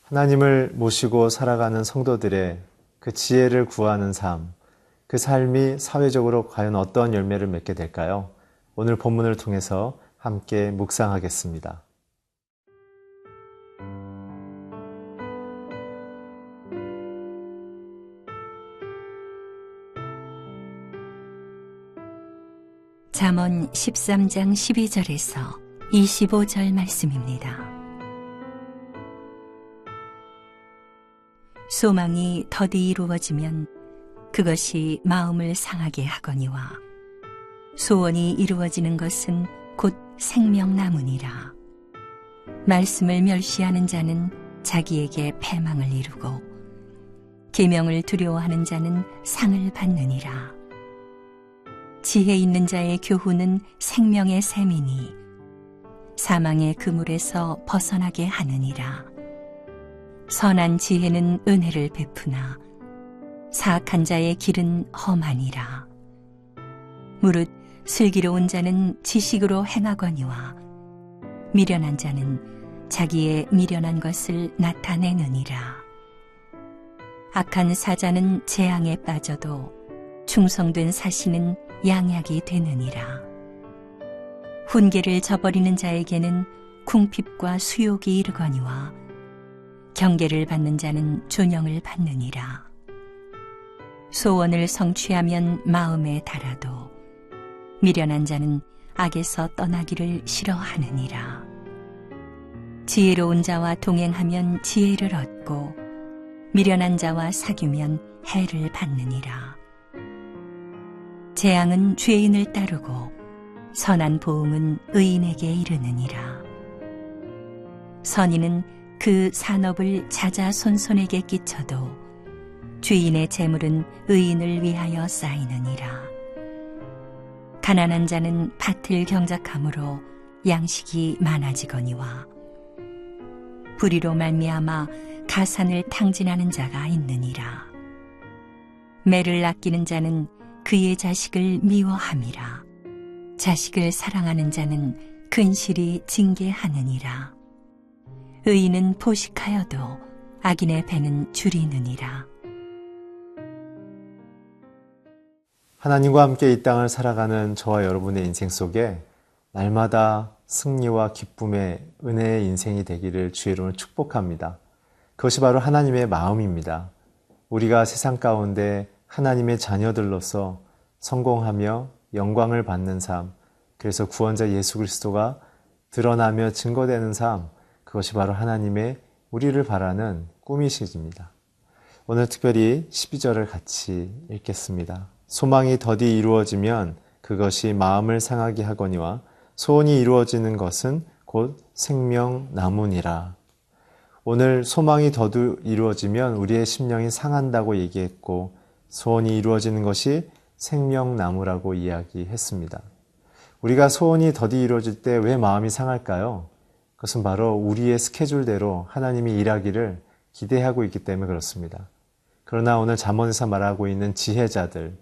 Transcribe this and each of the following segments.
하나님을 모시고 살아가는 성도들의 그 지혜를 구하는 삶, 그 삶이 사회적으로 과연 어떤 열매를 맺게 될까요? 오늘 본문을 통해서 함께 묵상하겠습니다. 잠언 13장 12절에서 25절 말씀입니다. 소망이 더디 이루어지면 그것이 마음을 상하게 하거니와 소원이 이루어지는 것은 곧 생명나무니라. 말씀을 멸시하는 자는 자기에게 패망을 이루고 계명을 두려워하는 자는 상을 받느니라. 지혜 있는 자의 교훈은 생명의 샘이니 사망의 그물에서 벗어나게 하느니라. 선한 지혜는 은혜를 베푸나 사악한 자의 길은 험하니라. 무릇 슬기로운 자는 지식으로 행하거니와 미련한 자는 자기의 미련한 것을 나타내느니라. 악한 사자는 재앙에 빠져도 충성된 사신은 양약이 되느니라. 훈계를 저버리는 자에게는 궁핍과 수욕이 이르거니와 경계를 받는 자는 존영을 받느니라. 소원을 성취하면 마음에 달아도 미련한 자는 악에서 떠나기를 싫어하느니라. 지혜로운 자와 동행하면 지혜를 얻고 미련한 자와 사귀면 해를 받느니라. 재앙은 죄인을 따르고 선한 보응은 의인에게 이르느니라. 선인은 그 산업을 자자손손에게 끼쳐도 죄인의 재물은 의인을 위하여 쌓이느니라. 가난한 자는 밭을 경작함으로 양식이 많아지거니와 불의로 말미암아 가산을 탕진하는 자가 있느니라. 매를 아끼는 자는 그의 자식을 미워함이라. 자식을 사랑하는 자는 근실이 징계하느니라. 의인은 포식하여도 악인의 배는 줄이느니라. 하나님과 함께 이 땅을 살아가는 저와 여러분의 인생 속에 날마다 승리와 기쁨의 은혜의 인생이 되기를 주의 이름으로 축복합니다. 그것이 바로 하나님의 마음입니다. 우리가 세상 가운데 하나님의 자녀들로서 성공하며 영광을 받는 삶, 그래서 구원자 예수 그리스도가 드러나며 증거되는 삶, 그것이 바로 하나님의 우리를 바라는 꿈이십니다. 오늘 특별히 12절을 같이 읽겠습니다. 소망이 더디 이루어지면 그것이 마음을 상하게 하거니와 소원이 이루어지는 것은 곧 생명나무니라. 오늘 소망이 더디 이루어지면 우리의 심령이 상한다고 얘기했고 소원이 이루어지는 것이 생명나무라고 이야기했습니다. 우리가 소원이 더디 이루어질 때 왜 마음이 상할까요? 그것은 바로 우리의 스케줄대로 하나님이 일하기를 기대하고 있기 때문에 그렇습니다. 그러나 오늘 잠언에서 말하고 있는 지혜자들,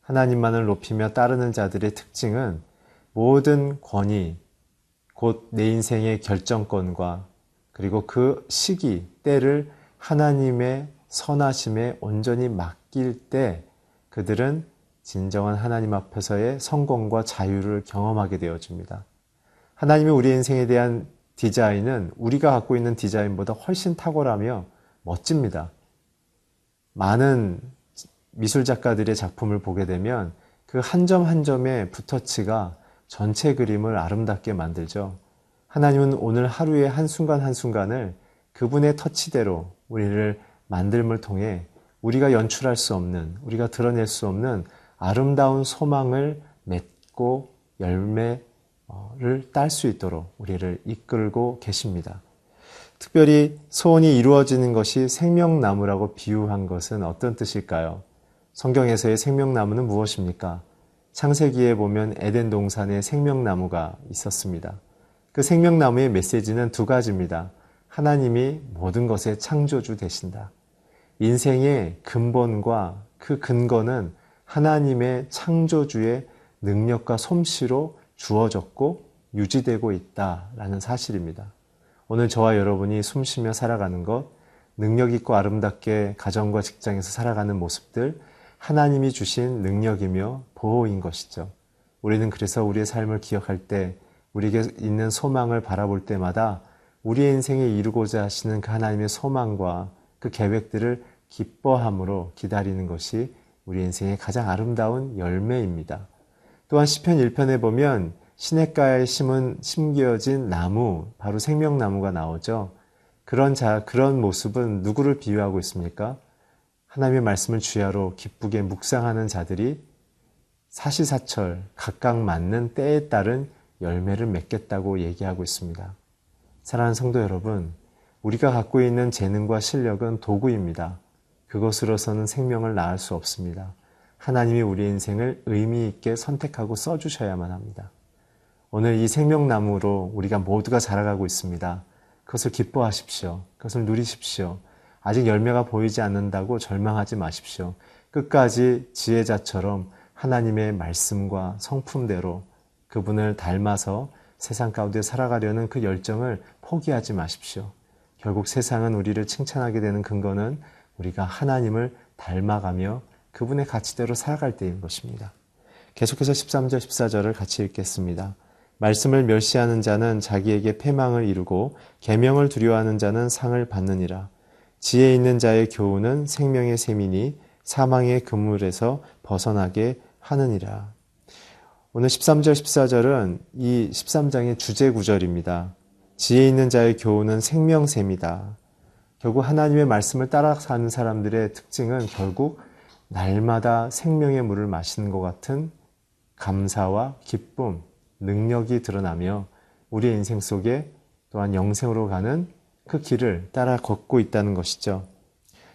하나님만을 높이며 따르는 자들의 특징은 모든 권위, 곧 내 인생의 결정권과 그리고 그 시기, 때를 하나님의 선하심에 온전히 맡길 때 그들은 진정한 하나님 앞에서의 성공과 자유를 경험하게 되어집니다. 하나님이 우리 인생에 대한 디자인은 우리가 갖고 있는 디자인보다 훨씬 탁월하며 멋집니다. 많은 미술 작가들의 작품을 보게 되면 그 한 점 한 점의 붓터치가 전체 그림을 아름답게 만들죠. 하나님은 오늘 하루의 한순간 한순간을 그분의 터치대로 우리를 만듦을 통해 우리가 연출할 수 없는, 우리가 드러낼 수 없는 아름다운 소망을 맺고 열매를 딸 수 있도록 우리를 이끌고 계십니다. 특별히 소원이 이루어지는 것이 생명나무라고 비유한 것은 어떤 뜻일까요? 성경에서의 생명나무는 무엇입니까? 창세기에 보면 에덴 동산에 생명나무가 있었습니다. 그 생명나무의 메시지는 두 가지입니다. 하나님이 모든 것의 창조주 되신다. 인생의 근본과 그 근거는 하나님의 창조주의 능력과 솜씨로 주어졌고 유지되고 있다라는 사실입니다. 오늘 저와 여러분이 숨쉬며 살아가는 것, 능력 있고 아름답게 가정과 직장에서 살아가는 모습들, 하나님이 주신 능력이며 보호인 것이죠. 우리는 그래서 우리의 삶을 기억할 때, 우리에게 있는 소망을 바라볼 때마다 우리의 인생에 이루고자 하시는 그 하나님의 소망과 그 계획들을 기뻐함으로 기다리는 것이 우리 인생의 가장 아름다운 열매입니다. 또한 시편 1편에 보면 시냇가에 심겨진 나무, 바로 생명나무가 나오죠. 그런 모습은 누구를 비유하고 있습니까? 하나님의 말씀을 주야로 기쁘게 묵상하는 자들이 사시사철 각각 맞는 때에 따른 열매를 맺겠다고 얘기하고 있습니다. 사랑하는 성도 여러분, 우리가 갖고 있는 재능과 실력은 도구입니다. 그것으로서는 생명을 낳을 수 없습니다. 하나님이 우리 인생을 의미 있게 선택하고 써주셔야만 합니다. 오늘 이 생명나무로 우리가 모두가 자라가고 있습니다. 그것을 기뻐하십시오. 그것을 누리십시오. 아직 열매가 보이지 않는다고 절망하지 마십시오. 끝까지 지혜자처럼 하나님의 말씀과 성품대로 그분을 닮아서 세상 가운데 살아가려는 그 열정을 포기하지 마십시오. 결국 세상은 우리를 칭찬하게 되는 근거는 우리가 하나님을 닮아가며 그분의 가치대로 살아갈 때인 것입니다. 계속해서 13절, 14절을 같이 읽겠습니다. 말씀을 멸시하는 자는 자기에게 패망을 이루고 계명을 두려워하는 자는 상을 받느니라. 지혜 있는 자의 교훈은 생명의 셈이니 사망의 그물에서 벗어나게 하느니라. 오늘 13절, 14절은 이 13장의 주제 구절입니다. 지혜 있는 자의 교훈은 생명샘이다. 결국 하나님의 말씀을 따라 사는 사람들의 특징은 결국 날마다 생명의 물을 마시는 것 같은 감사와 기쁨, 능력이 드러나며 우리의 인생 속에 또한 영생으로 가는 그 길을 따라 걷고 있다는 것이죠.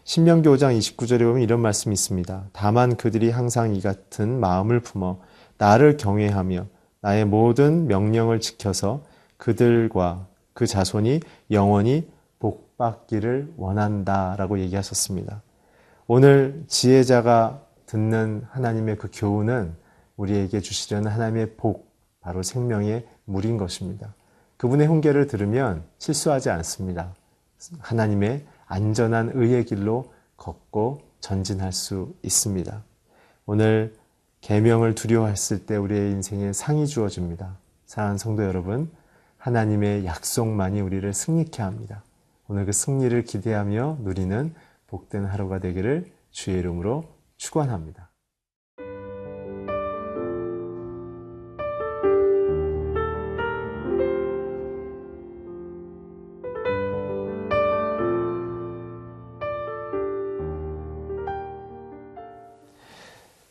신명기 5장 29절에 보면 이런 말씀이 있습니다. 다만 그들이 항상 이 같은 마음을 품어 나를 경외하며 나의 모든 명령을 지켜서 그들과 그 자손이 영원히 복받기를 원한다라고 얘기하셨습니다. 오늘 지혜자가 듣는 하나님의 그 교훈은 우리에게 주시려는 하나님의 복, 바로 생명의 물인 것입니다. 그분의 훈계를 들으면 실수하지 않습니다. 하나님의 안전한 의의 길로 걷고 전진할 수 있습니다. 오늘 계명을 두려워했을 때 우리의 인생에 상이 주어집니다. 사랑하는 성도 여러분, 하나님의 약속만이 우리를 승리케 합니다. 오늘 그 승리를 기대하며 누리는 복된 하루가 되기를 주의 이름으로 축원합니다.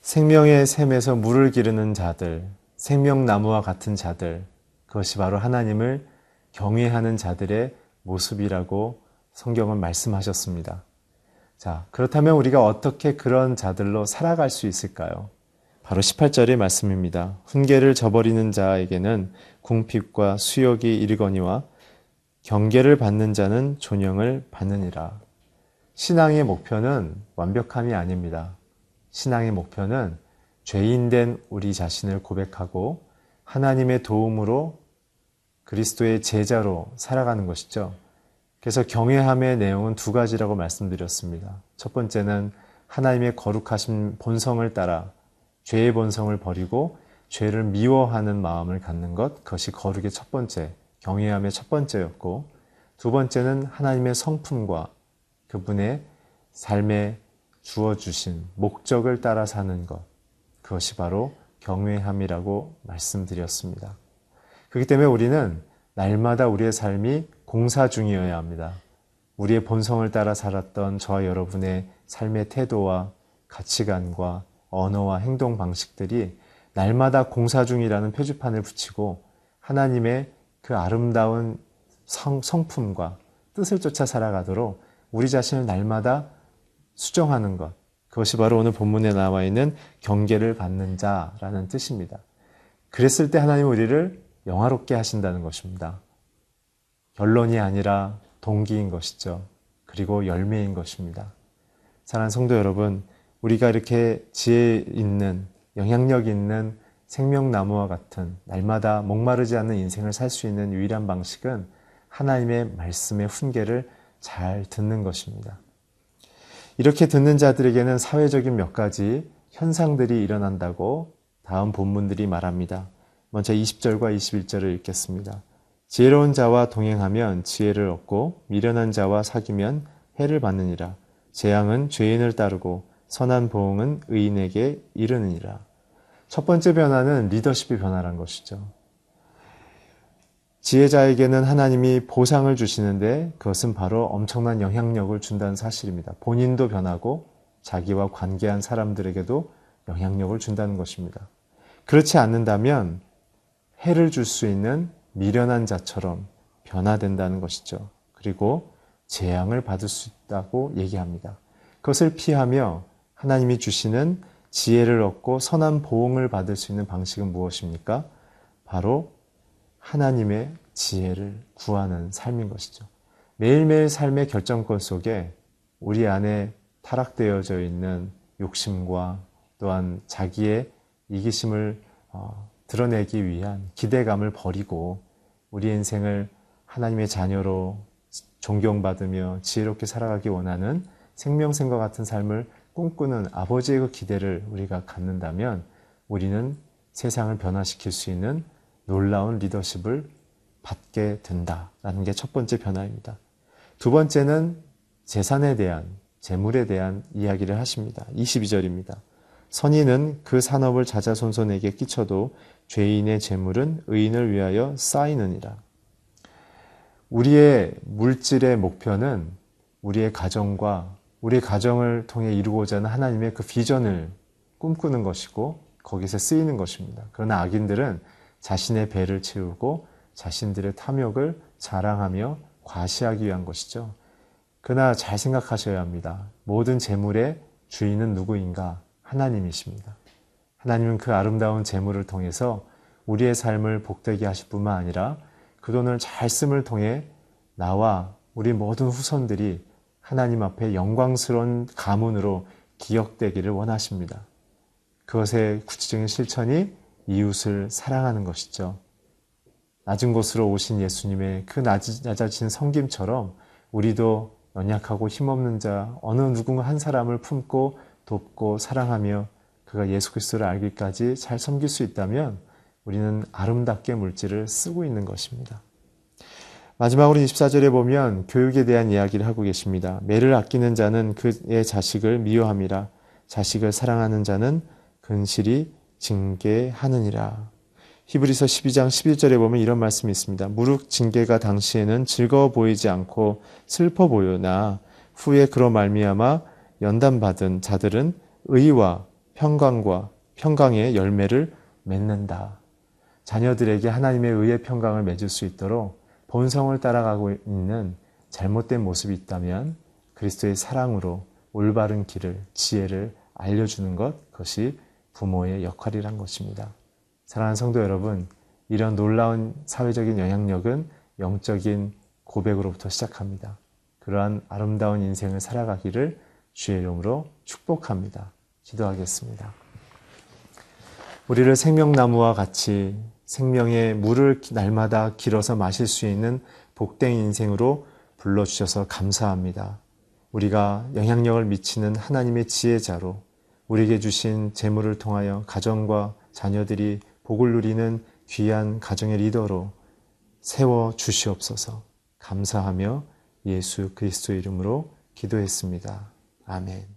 생명의 샘에서 물을 기르는 자들, 생명나무와 같은 자들, 그것이 바로 하나님을 경외하는 자들의 모습이라고 성경은 말씀하셨습니다. 자, 그렇다면 우리가 어떻게 그런 자들로 살아갈 수 있을까요? 바로 18절의 말씀입니다. 훈계를 저버리는 자에게는 궁핍과 수욕이 이르거니와 경계를 받는 자는 존영을 받느니라. 신앙의 목표는 완벽함이 아닙니다. 신앙의 목표는 죄인된 우리 자신을 고백하고 하나님의 도움으로 그리스도의 제자로 살아가는 것이죠. 그래서 경외함의 내용은 두 가지라고 말씀드렸습니다. 첫 번째는 하나님의 거룩하신 본성을 따라 죄의 본성을 버리고 죄를 미워하는 마음을 갖는 것, 그것이 거룩의 첫 번째, 경외함의 첫 번째였고, 두 번째는 하나님의 성품과 그분의 삶에 주어주신 목적을 따라 사는 것, 그것이 바로 경외함이라고 말씀드렸습니다. 그렇기 때문에 우리는 날마다 우리의 삶이 공사 중이어야 합니다. 우리의 본성을 따라 살았던 저와 여러분의 삶의 태도와 가치관과 언어와 행동 방식들이 날마다 공사 중이라는 표지판을 붙이고 하나님의 그 아름다운 성품과 뜻을 쫓아 살아가도록 우리 자신을 날마다 수정하는 것, 그것이 바로 오늘 본문에 나와 있는 경계를 받는 자라는 뜻입니다. 그랬을 때 하나님은 우리를 영화롭게 하신다는 것입니다. 결론이 아니라 동기인 것이죠. 그리고 열매인 것입니다. 사랑하는 성도 여러분, 우리가 이렇게 지혜 있는, 영향력 있는 생명나무와 같은 날마다 목마르지 않는 인생을 살 수 있는 유일한 방식은 하나님의 말씀의 훈계를 잘 듣는 것입니다. 이렇게 듣는 자들에게는 사회적인 몇 가지 현상들이 일어난다고 다음 본문들이 말합니다. 먼저 20절과 21절을 읽겠습니다. 지혜로운 자와 동행하면 지혜를 얻고 미련한 자와 사귀면 해를 받느니라. 재앙은 죄인을 따르고 선한 보응은 의인에게 이르느니라. 첫 번째 변화는 리더십의 변화란 것이죠. 지혜자에게는 하나님이 보상을 주시는데 그것은 바로 엄청난 영향력을 준다는 사실입니다. 본인도 변하고 자기와 관계한 사람들에게도 영향력을 준다는 것입니다. 그렇지 않는다면 해를 줄 수 있는 미련한 자처럼 변화된다는 것이죠. 그리고 재앙을 받을 수 있다고 얘기합니다. 그것을 피하며 하나님이 주시는 지혜를 얻고 선한 보응을 받을 수 있는 방식은 무엇입니까? 바로 하나님의 지혜를 구하는 삶인 것이죠. 매일매일 삶의 결정권 속에 우리 안에 타락되어져 있는 욕심과 또한 자기의 이기심을 드러내기 위한 기대감을 버리고 우리 인생을 하나님의 자녀로 존경받으며 지혜롭게 살아가기 원하는 생명샘과 같은 삶을 꿈꾸는 아버지의 그 기대를 우리가 갖는다면 우리는 세상을 변화시킬 수 있는 놀라운 리더십을 받게 된다라는 게 첫 번째 변화입니다. 두 번째는 재산에 대한, 재물에 대한 이야기를 하십니다. 22절입니다. 선인은 그 산업을 자자손손에게 끼쳐도 죄인의 재물은 의인을 위하여 쌓이느니라. 우리의 물질의 목표는 우리의 가정과 우리의 가정을 통해 이루고자 하는 하나님의 그 비전을 꿈꾸는 것이고 거기서 쓰이는 것입니다. 그러나 악인들은 자신의 배를 채우고 자신들의 탐욕을 자랑하며 과시하기 위한 것이죠. 그러나 잘 생각하셔야 합니다. 모든 재물의 주인은 누구인가? 하나님이십니다. 하나님은 그 아름다운 재물을 통해서 우리의 삶을 복되게 하실 뿐만 아니라 그 돈을 잘 씀을 통해 나와 우리 모든 후손들이 하나님 앞에 영광스러운 가문으로 기억되기를 원하십니다. 그것의 구체적인 실천이 이웃을 사랑하는 것이죠. 낮은 곳으로 오신 예수님의 그 낮아진 섬김처럼 우리도 연약하고 힘없는 자 어느 누군가 한 사람을 품고 돕고 사랑하며 그가 예수 그리스도를 알기까지 잘 섬길 수 있다면 우리는 아름답게 물질을 쓰고 있는 것입니다. 마지막으로 24절에 보면 교육에 대한 이야기를 하고 계십니다. 매를 아끼는 자는 그의 자식을 미워함이라. 자식을 사랑하는 자는 근실이 징계하느니라. 히브리서 12장 11절에 보면 이런 말씀이 있습니다. 무릇 징계가 당시에는 즐거워 보이지 않고 슬퍼 보여나 후에 그로 말미암아 연단받은 자들은 의와 평강의 열매를 맺는다. 자녀들에게 하나님의 의의 평강을 맺을 수 있도록 본성을 따라가고 있는 잘못된 모습이 있다면 그리스도의 사랑으로 올바른 길을, 지혜를 알려주는 것, 그것이 부모의 역할이란 것입니다. 사랑하는 성도 여러분, 이런 놀라운 사회적인 영향력은 영적인 고백으로부터 시작합니다. 그러한 아름다운 인생을 살아가기를 주의 이름으로 축복합니다. 기도하겠습니다. 우리를 생명나무와 같이 생명의 물을 날마다 길어서 마실 수 있는 복된 인생으로 불러주셔서 감사합니다. 우리가 영향력을 미치는 하나님의 지혜자로 우리에게 주신 재물을 통하여 가정과 자녀들이 복을 누리는 귀한 가정의 리더로 세워 주시옵소서. 감사하며 예수 그리스도 이름으로 기도했습니다. 아멘.